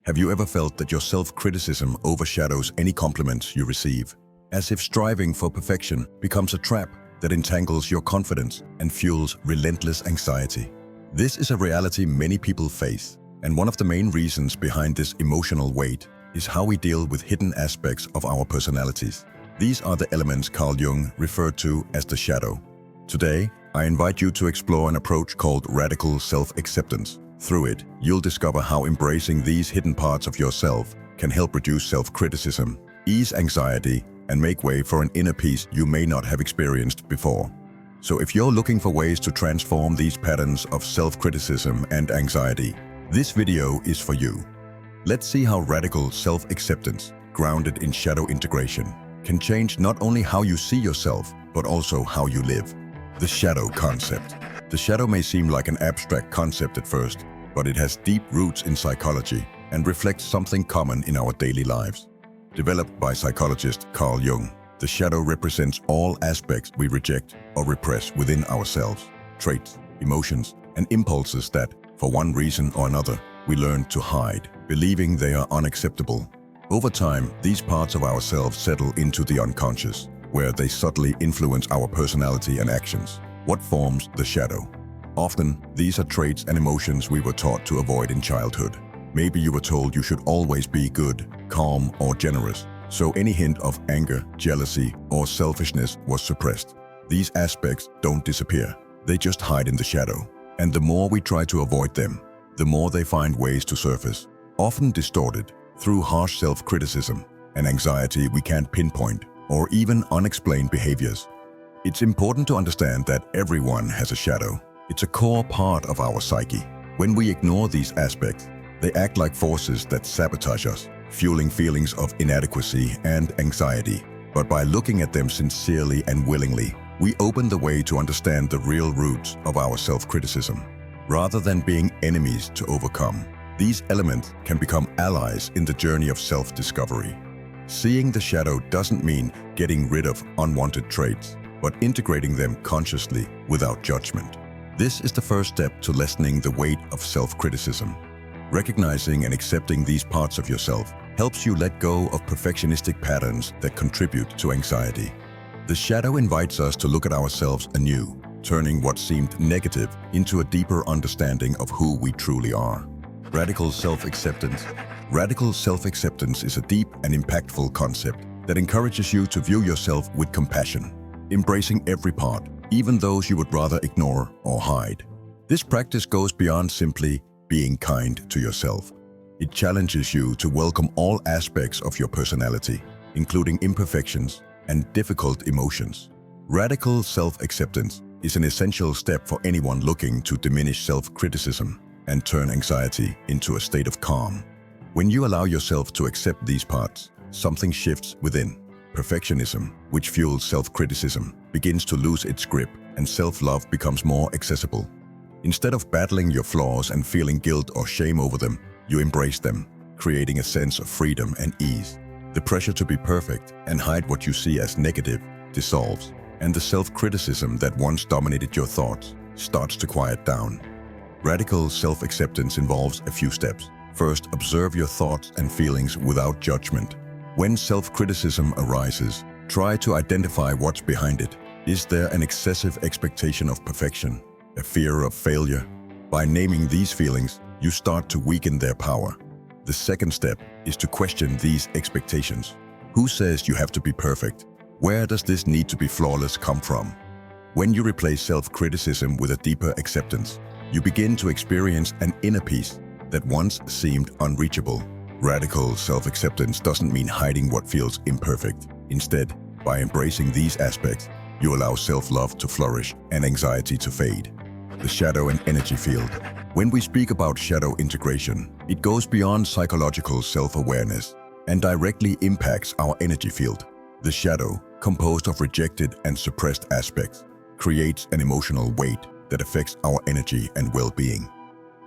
Have you ever felt that your self-criticism overshadows any compliments you receive? As if striving for perfection becomes a trap that entangles your confidence and fuels relentless anxiety. This is a reality many people face, and one of the main reasons behind this emotional weight is how we deal with hidden aspects of our personalities. These are the elements Carl Jung referred to as the shadow. Today, I invite you to explore an approach called radical self-acceptance. Through it, you'll discover how embracing these hidden parts of yourself can help reduce self-criticism, ease anxiety, and make way for an inner peace you may not have experienced before. So if you're looking for ways to transform these patterns of self-criticism and anxiety, this video is for you. Let's see how radical self-acceptance, grounded in shadow integration, can change not only how you see yourself, but also how you live. The shadow concept. The shadow may seem like an abstract concept at first, but it has deep roots in psychology and reflects something common in our daily lives. Developed by psychologist Carl Jung, the shadow represents all aspects we reject or repress within ourselves, traits, emotions, and impulses that, for one reason or another, we learn to hide, believing they are unacceptable. Over time, these parts of ourselves settle into the unconscious, where they subtly influence our personality and actions. What forms the shadow? Often, these are traits and emotions we were taught to avoid in childhood. Maybe you were told you should always be good, calm, or generous, so any hint of anger, jealousy, or selfishness was suppressed. These aspects don't disappear. They just hide in the shadow. And the more we try to avoid them, the more they find ways to surface, often distorted through harsh self-criticism and anxiety we can't pinpoint, or even unexplained behaviors. It's important to understand that everyone has a shadow. It's a core part of our psyche. When we ignore these aspects, they act like forces that sabotage us, fueling feelings of inadequacy and anxiety. But by looking at them sincerely and willingly, we open the way to understand the real roots of our self-criticism. Rather than being enemies to overcome, these elements can become allies in the journey of self-discovery. Seeing the shadow doesn't mean getting rid of unwanted traits, but integrating them consciously without judgment. This is the first step to lessening the weight of self-criticism. Recognizing and accepting these parts of yourself helps you let go of perfectionistic patterns that contribute to anxiety. The shadow invites us to look at ourselves anew, turning what seemed negative into a deeper understanding of who we truly are. Radical self-acceptance. Radical self-acceptance is a deep and impactful concept that encourages you to view yourself with compassion, embracing every part, even those you would rather ignore or hide. This practice goes beyond simply being kind to yourself. It challenges you to welcome all aspects of your personality, including imperfections and difficult emotions. Radical self-acceptance is an essential step for anyone looking to diminish self-criticism and turn anxiety into a state of calm. When you allow yourself to accept these parts, something shifts within. Perfectionism, which fuels self-criticism, begins to lose its grip, and self-love becomes more accessible. Instead of battling your flaws and feeling guilt or shame over them, you embrace them, creating a sense of freedom and ease. The pressure to be perfect and hide what you see as negative dissolves, and the self-criticism that once dominated your thoughts starts to quiet down. Radical self-acceptance involves a few steps. First, observe your thoughts and feelings without judgment. When self-criticism arises, try to identify what's behind it. Is there an excessive expectation of perfection? A fear of failure? By naming these feelings, you start to weaken their power. The second step is to question these expectations. Who says you have to be perfect? Where does this need to be flawless come from? When you replace self-criticism with a deeper acceptance, you begin to experience an inner peace that once seemed unreachable. Radical self-acceptance doesn't mean hiding what feels imperfect. Instead, by embracing these aspects, you allow self-love to flourish and anxiety to fade. The shadow and energy field. When we speak about shadow integration, it goes beyond psychological self-awareness and directly impacts our energy field. The shadow, composed of rejected and suppressed aspects, creates an emotional weight that affects our energy and well-being.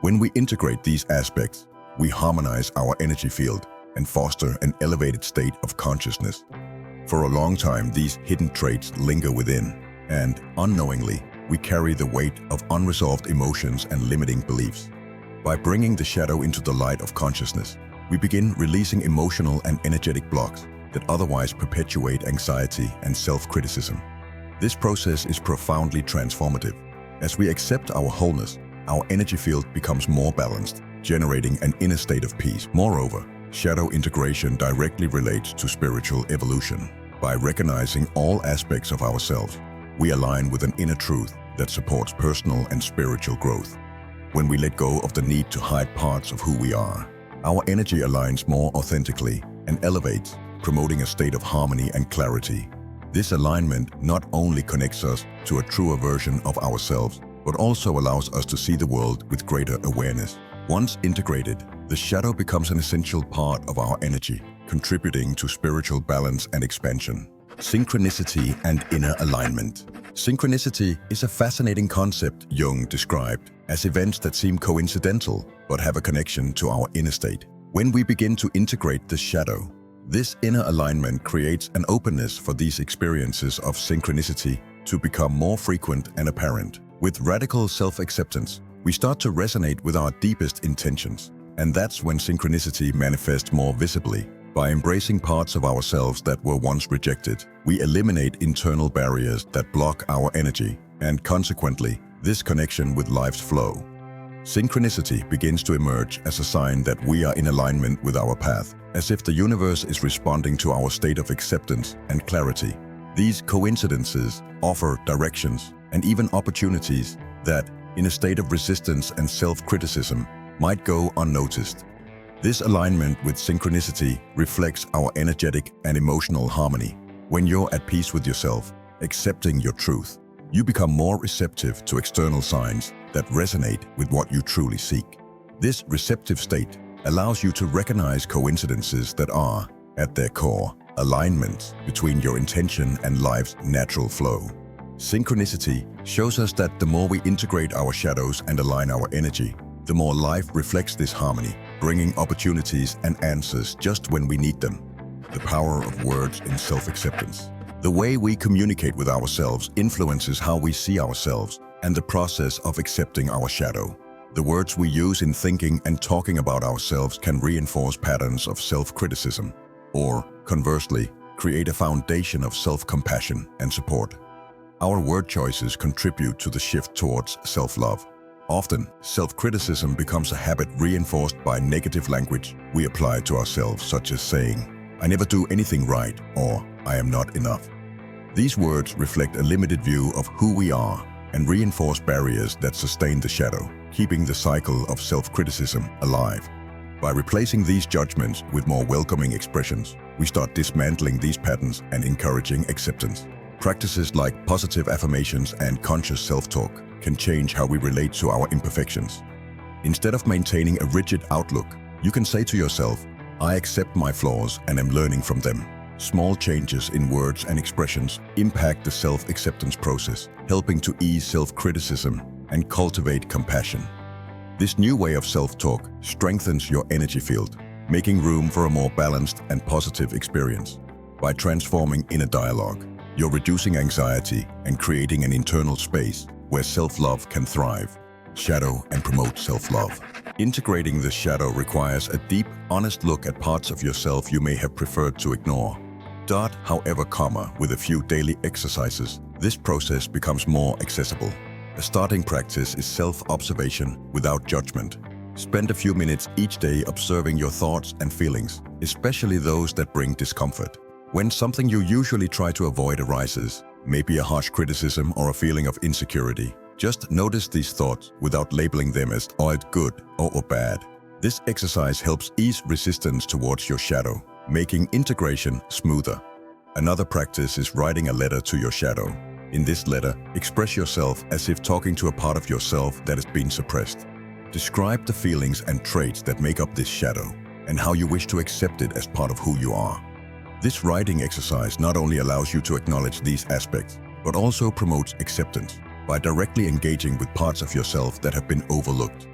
When we integrate these aspects, we harmonize our energy field and foster an elevated state of consciousness. For a long time, these hidden traits linger within, and unknowingly, we carry the weight of unresolved emotions and limiting beliefs. By bringing the shadow into the light of consciousness, we begin releasing emotional and energetic blocks that otherwise perpetuate anxiety and self-criticism. This process is profoundly transformative. As we accept our wholeness, our energy field becomes more balanced, generating an inner state of peace. Moreover, shadow integration directly relates to spiritual evolution. By recognizing all aspects of ourselves, we align with an inner truth that supports personal and spiritual growth. When we let go of the need to hide parts of who we are, our energy aligns more authentically and elevates, promoting a state of harmony and clarity. This alignment not only connects us to a truer version of ourselves, but also allows us to see the world with greater awareness. Once integrated, the shadow becomes an essential part of our energy, contributing to spiritual balance and expansion. Synchronicity and inner alignment. Synchronicity is a fascinating concept Jung described as events that seem coincidental but have a connection to our inner state. When we begin to integrate the shadow, this inner alignment creates an openness for these experiences of synchronicity to become more frequent and apparent. With radical self-acceptance, we start to resonate with our deepest intentions, and that's when synchronicity manifests more visibly. By embracing parts of ourselves that were once rejected, we eliminate internal barriers that block our energy, and consequently, this connection with life's flow. Synchronicity begins to emerge as a sign that we are in alignment with our path, as if the universe is responding to our state of acceptance and clarity. These coincidences offer directions and even opportunities that, in a state of resistance and self-criticism, might go unnoticed. This alignment with synchronicity reflects our energetic and emotional harmony. When you're at peace with yourself, accepting your truth, you become more receptive to external signs that resonate with what you truly seek. This receptive state allows you to recognize coincidences that are, at their core, alignments between your intention and life's natural flow. Synchronicity shows us that the more we integrate our shadows and align our energy, the more life reflects this harmony, bringing opportunities and answers just when we need them. The power of words in self-acceptance. The way we communicate with ourselves influences how we see ourselves and the process of accepting our shadow. The words we use in thinking and talking about ourselves can reinforce patterns of self-criticism, or, conversely, create a foundation of self-compassion and support. Our word choices contribute to the shift towards self-love. Often, self-criticism becomes a habit reinforced by negative language we apply to ourselves, such as saying, "I never do anything right," or "I am not enough." These words reflect a limited view of who we are and reinforce barriers that sustain the shadow, keeping the cycle of self-criticism alive. By replacing these judgments with more welcoming expressions, we start dismantling these patterns and encouraging acceptance. Practices like positive affirmations and conscious self-talk can change how we relate to our imperfections. Instead of maintaining a rigid outlook, you can say to yourself, "I accept my flaws and am learning from them." Small changes in words and expressions impact the self-acceptance process, helping to ease self-criticism and cultivate compassion. This new way of self-talk strengthens your energy field, making room for a more balanced and positive experience. By transforming inner dialogue, you're reducing anxiety and creating an internal space where self-love can thrive. Shadow and promote self-love. Integrating the shadow requires a deep, honest look at parts of yourself you may have preferred to ignore. However, with a few daily exercises, this process becomes more accessible. A starting practice is self-observation without judgment. Spend a few minutes each day observing your thoughts and feelings, especially those that bring discomfort. When something you usually try to avoid arises, maybe a harsh criticism or a feeling of insecurity, just notice these thoughts without labeling them as good or bad. This exercise helps ease resistance towards your shadow, making integration smoother. Another practice is writing a letter to your shadow. In this letter, express yourself as if talking to a part of yourself that has been suppressed. Describe the feelings and traits that make up this shadow and how you wish to accept it as part of who you are. This writing exercise not only allows you to acknowledge these aspects, but also promotes acceptance by directly engaging with parts of yourself that have been overlooked.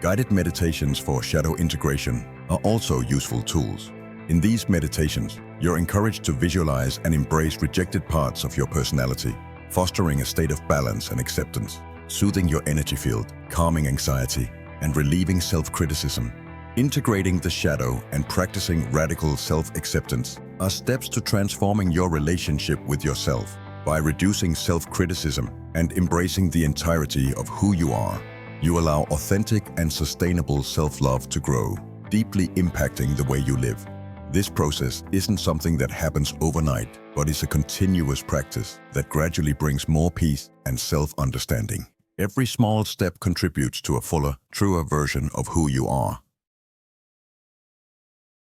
Guided meditations for shadow integration are also useful tools. In these meditations, you're encouraged to visualize and embrace rejected parts of your personality, fostering a state of balance and acceptance, soothing your energy field, calming anxiety, and relieving self-criticism. Integrating the shadow and practicing radical self-acceptance are steps to transforming your relationship with yourself. By reducing self-criticism and embracing the entirety of who you are, you allow authentic and sustainable self-love to grow, deeply impacting the way you live. This process isn't something that happens overnight, but is a continuous practice that gradually brings more peace and self-understanding. Every small step contributes to a fuller, truer version of who you are.